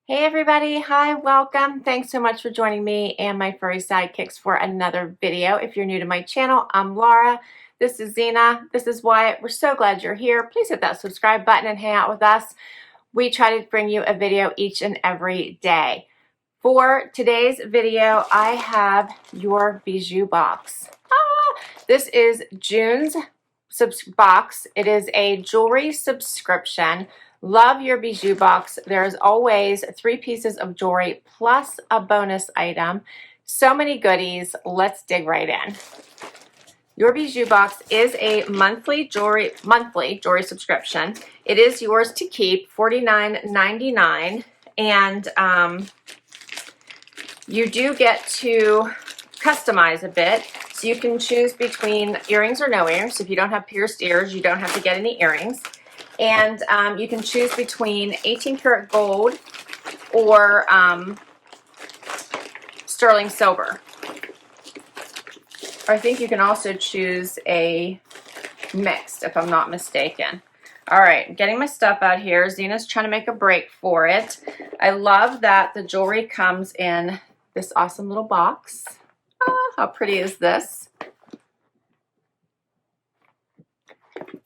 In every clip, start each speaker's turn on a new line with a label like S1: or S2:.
S1: Hey everybody, hi, welcome. Thanks so much for joining me and my furry sidekicks for another video. If you're new to my channel, I'm Laura. This is Zena. This is Wyatt. We're so glad you're here. Please hit that subscribe button and hang out with us. We try to bring you a video each and every day. For today's video, I have Your Bijoux Box. This is June's box. It is a jewelry subscription. Love Your Bijoux Box. There's always 3 pieces of jewelry plus a bonus item. So many goodies. Let's dig right in. Your Bijoux Box is a monthly jewelry subscription. It is yours to keep, $49.99, and you do get to customize a bit. So you can choose between earrings or no earrings. If you don't have pierced ears, you don't have to get any earrings. And you can choose between 18 karat gold or sterling silver. Or I think you can also choose a mixed, if I'm not mistaken. All right, getting my stuff out here. Zena's trying to make a break for it. I love that the jewelry comes in this awesome little box. Oh, how pretty is this?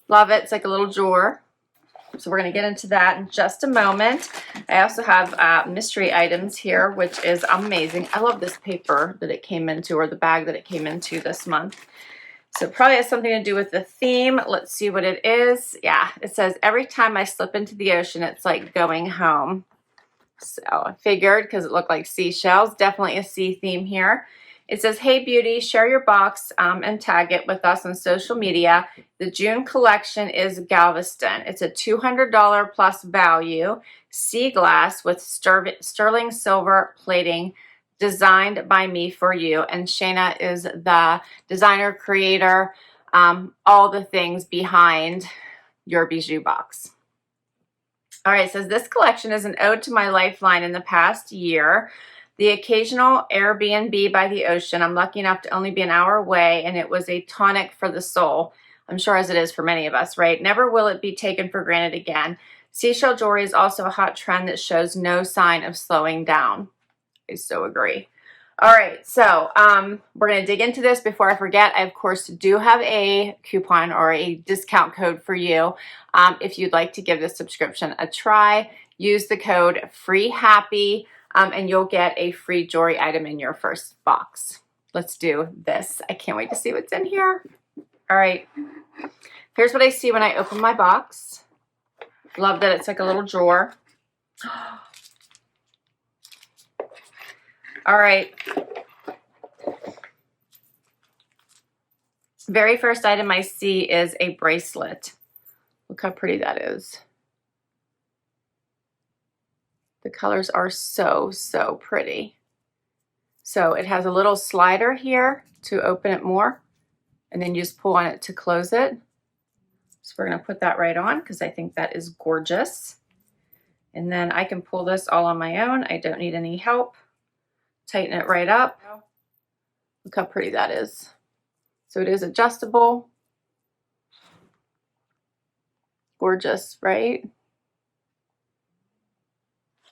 S1: Love it. It's like a little drawer. So we're going to get into that in just a moment. I also have mystery items here, which is amazing. I love this paper that it came into, or the bag that it came into this month. So it probably has something to do with the theme. Let's see what it is. Yeah, it says, every time I slip into the ocean, it's like going home. So I figured, because it looked like seashells, definitely a sea theme here. It says, hey beauty, share your box and tag it with us on social media. The June collection is Galveston. It's a $200 plus value sea glass with sterling silver plating, designed by me for you. And Shayna is the designer, creator, all the things behind Your Bijoux Box. All right, it says, this collection is an ode to my lifeline in the past year. The occasional Airbnb by the ocean. I'm lucky enough to only be an hour away, and it was a tonic for the soul. I'm sure as it is for many of us, right? Never will it be taken for granted again. Seashell jewelry is also a hot trend that shows no sign of slowing down. I so agree. All right, so we're going to dig into this. Before I forget, I, of course, do have a coupon or a discount code for you. If you'd like to give this subscription a try, use the code FREEHAPPY. And you'll get a free jewelry item in your first box. Let's do this. I can't wait to see what's in here. All right. Here's what I see when I open my box. Love that it's like a little drawer. All right. Very first item I see is a bracelet. Look how pretty that is. The colors are so, so pretty. So it has a little slider here to open it more, and then you just pull on it to close it. So we're going to put that right on because I think that is gorgeous. And then I can pull this all on my own. I don't need any help. Tighten it right up. Look how pretty that is. So it is adjustable. Gorgeous, right?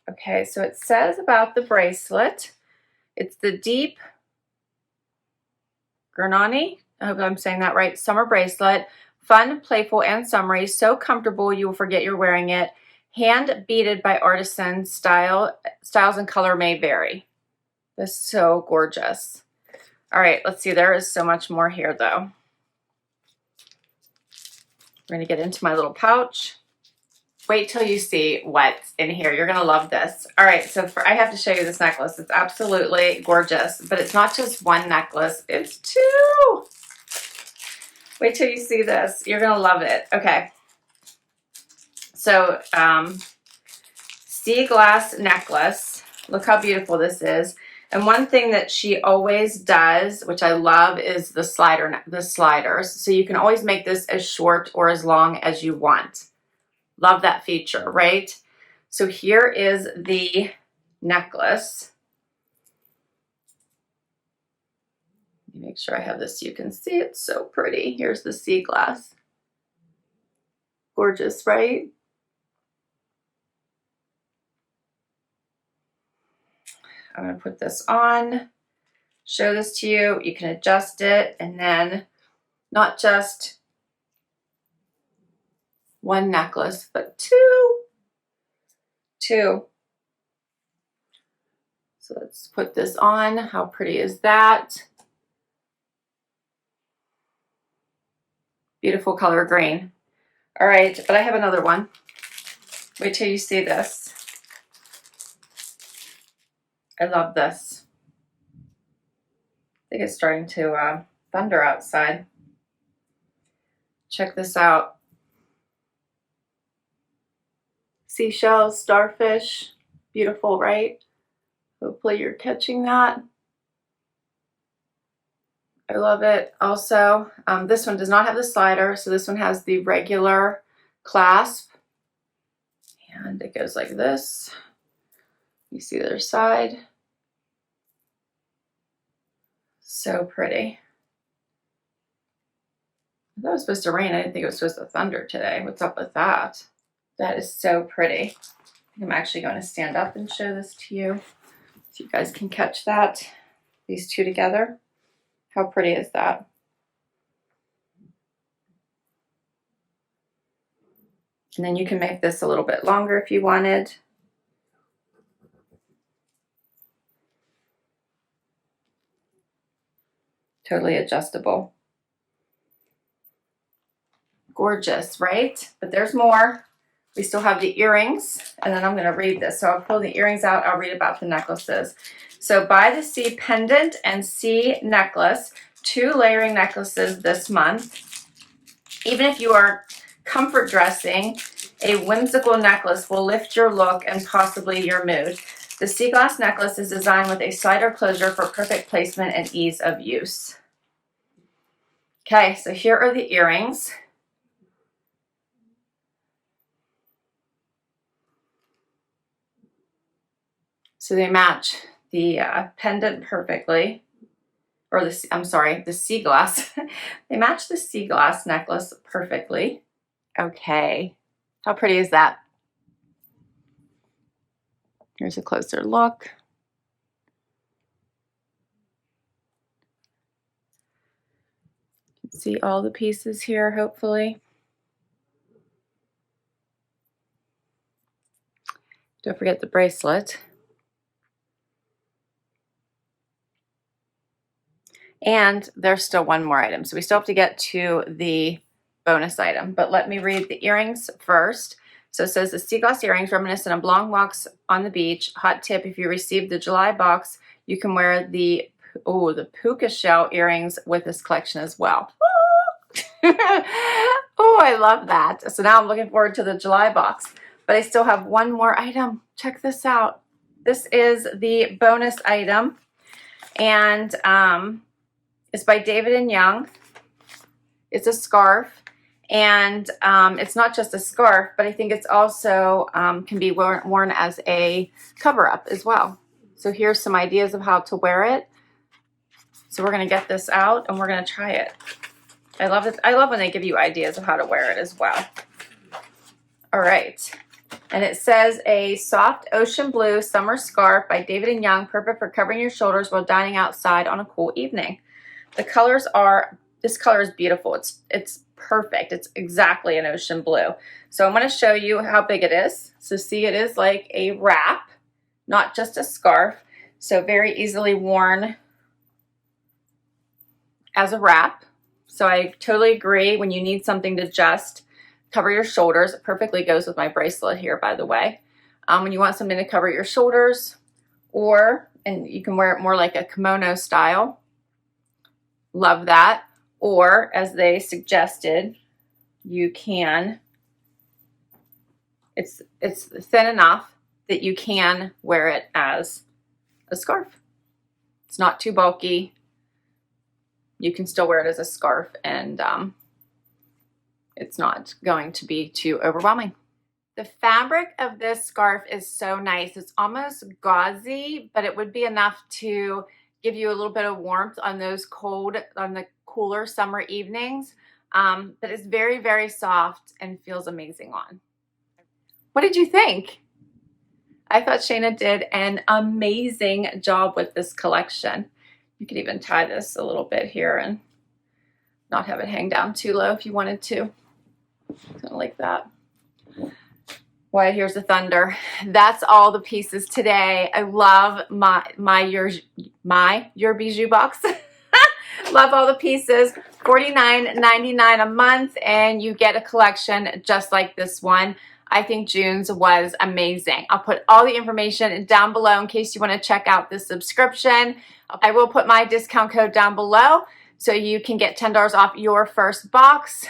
S1: Okay, so it says about the bracelet, it's the deep Gurnani, I hope I'm saying that right, summer bracelet, fun, playful, and summery, so comfortable you will forget you're wearing it, hand beaded by artisan, styles and color may vary. This is so gorgeous. All right, let's see, there is so much more here though. We're gonna get into my little pouch. Wait till you see what's in here. You're going to love this. All right, so I have to show you this necklace. It's absolutely gorgeous, but it's not just one necklace. It's 2. Wait till you see this. You're going to love it. Okay. So, sea glass necklace. Look how beautiful this is. And one thing that she always does, which I love, is the sliders. So you can always make this as short or as long as you want. Love that feature, right? So here is the necklace. Let me make sure I have this so you can see it. So pretty. Here's the sea glass. Gorgeous, right? I'm going to put this on, show this to you. You can adjust it, and then not just one necklace, but two. So let's put this on. How pretty is that? Beautiful color green. All right, but I have another one. Wait till you see this. I love this. I think it's starting to thunder outside. Check this out. Seashells, starfish, beautiful, right? Hopefully you're catching that. I love it. Also, this one does not have the slider, so this one has the regular clasp. And it goes like this. You see the other side. So pretty. I thought it was supposed to rain. I didn't think it was supposed to thunder today. What's up with that? That is so pretty. I'm actually going to stand up and show this to you so you guys can catch that. These two together. How pretty is that? And then you can make this a little bit longer if you wanted. Totally adjustable. Gorgeous, right? But there's more. We still have the earrings, and then I'm going to read this. So I'll pull the earrings out. I'll read about the necklaces. So By the Sea pendant and sea necklace, 2 layering necklaces this month. Even if you are comfort dressing, a whimsical necklace will lift your look and possibly your mood. The sea glass necklace is designed with a slider closure for perfect placement and ease of use. Okay, so here are the earrings. So they match the pendant perfectly, or the sea glass. They match the sea glass necklace perfectly. Okay, how pretty is that? Here's a closer look. You can see all the pieces here, hopefully. Don't forget the bracelet. And there's still one more item. So we still have to get to the bonus item. But let me read the earrings first. So it says the sea glass earrings reminiscent of long walks on the beach. Hot tip, if you receive the July box, you can wear the puka shell earrings with this collection as well. Oh, I love that. So now I'm looking forward to the July box. But I still have one more item. Check this out. This is the bonus item. And it's by David & Young. It's a scarf, and it's not just a scarf, but I think it's also can be worn as a cover-up as well. So here's some ideas of how to wear it. So we're going to get this out, and we're going to try it. I love it. I love when they give you ideas of how to wear it as well. All right. And it says a soft ocean blue summer scarf by David & Young, perfect for covering your shoulders while dining outside on a cool evening. The colors are, this color is beautiful. It's perfect. It's exactly an ocean blue. So I'm going to show you how big it is. So see, it is like a wrap, not just a scarf. So very easily worn as a wrap. So I totally agree when you need something to just cover your shoulders. It perfectly goes with my bracelet here, by the way. When you want something to cover your shoulders, and you can wear it more like a kimono style. Love that. Or as they suggested, you can, it's thin enough that you can wear it as a scarf. It's not too bulky. You can still wear it as a scarf, and it's not going to be too overwhelming. The fabric of this scarf is so nice. It's almost gauzy, but it would be enough to give you a little bit of warmth on the cooler summer evenings. But it's very, very soft and feels amazing on. What did you think? I thought Shayna did an amazing job with this collection. You could even tie this a little bit here and not have it hang down too low if you wanted to. Kind of like that. Why, here's the thunder. That's all the pieces today. I love Your Bijoux Box. Love all the pieces. $49.99 a month, and you get a collection just like this one. I think June's was amazing. I'll put all the information down below in case you want to check out this subscription. I will put my discount code down below so you can get $10 off your first box.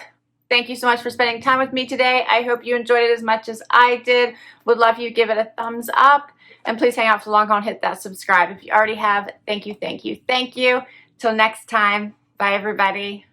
S1: Thank you so much for spending time with me today. I hope you enjoyed it as much as I did. Would love you to give it a thumbs up. And please hang out for long haul and hit that subscribe if you already have. Thank you, thank you, thank you. Till next time. Bye, everybody.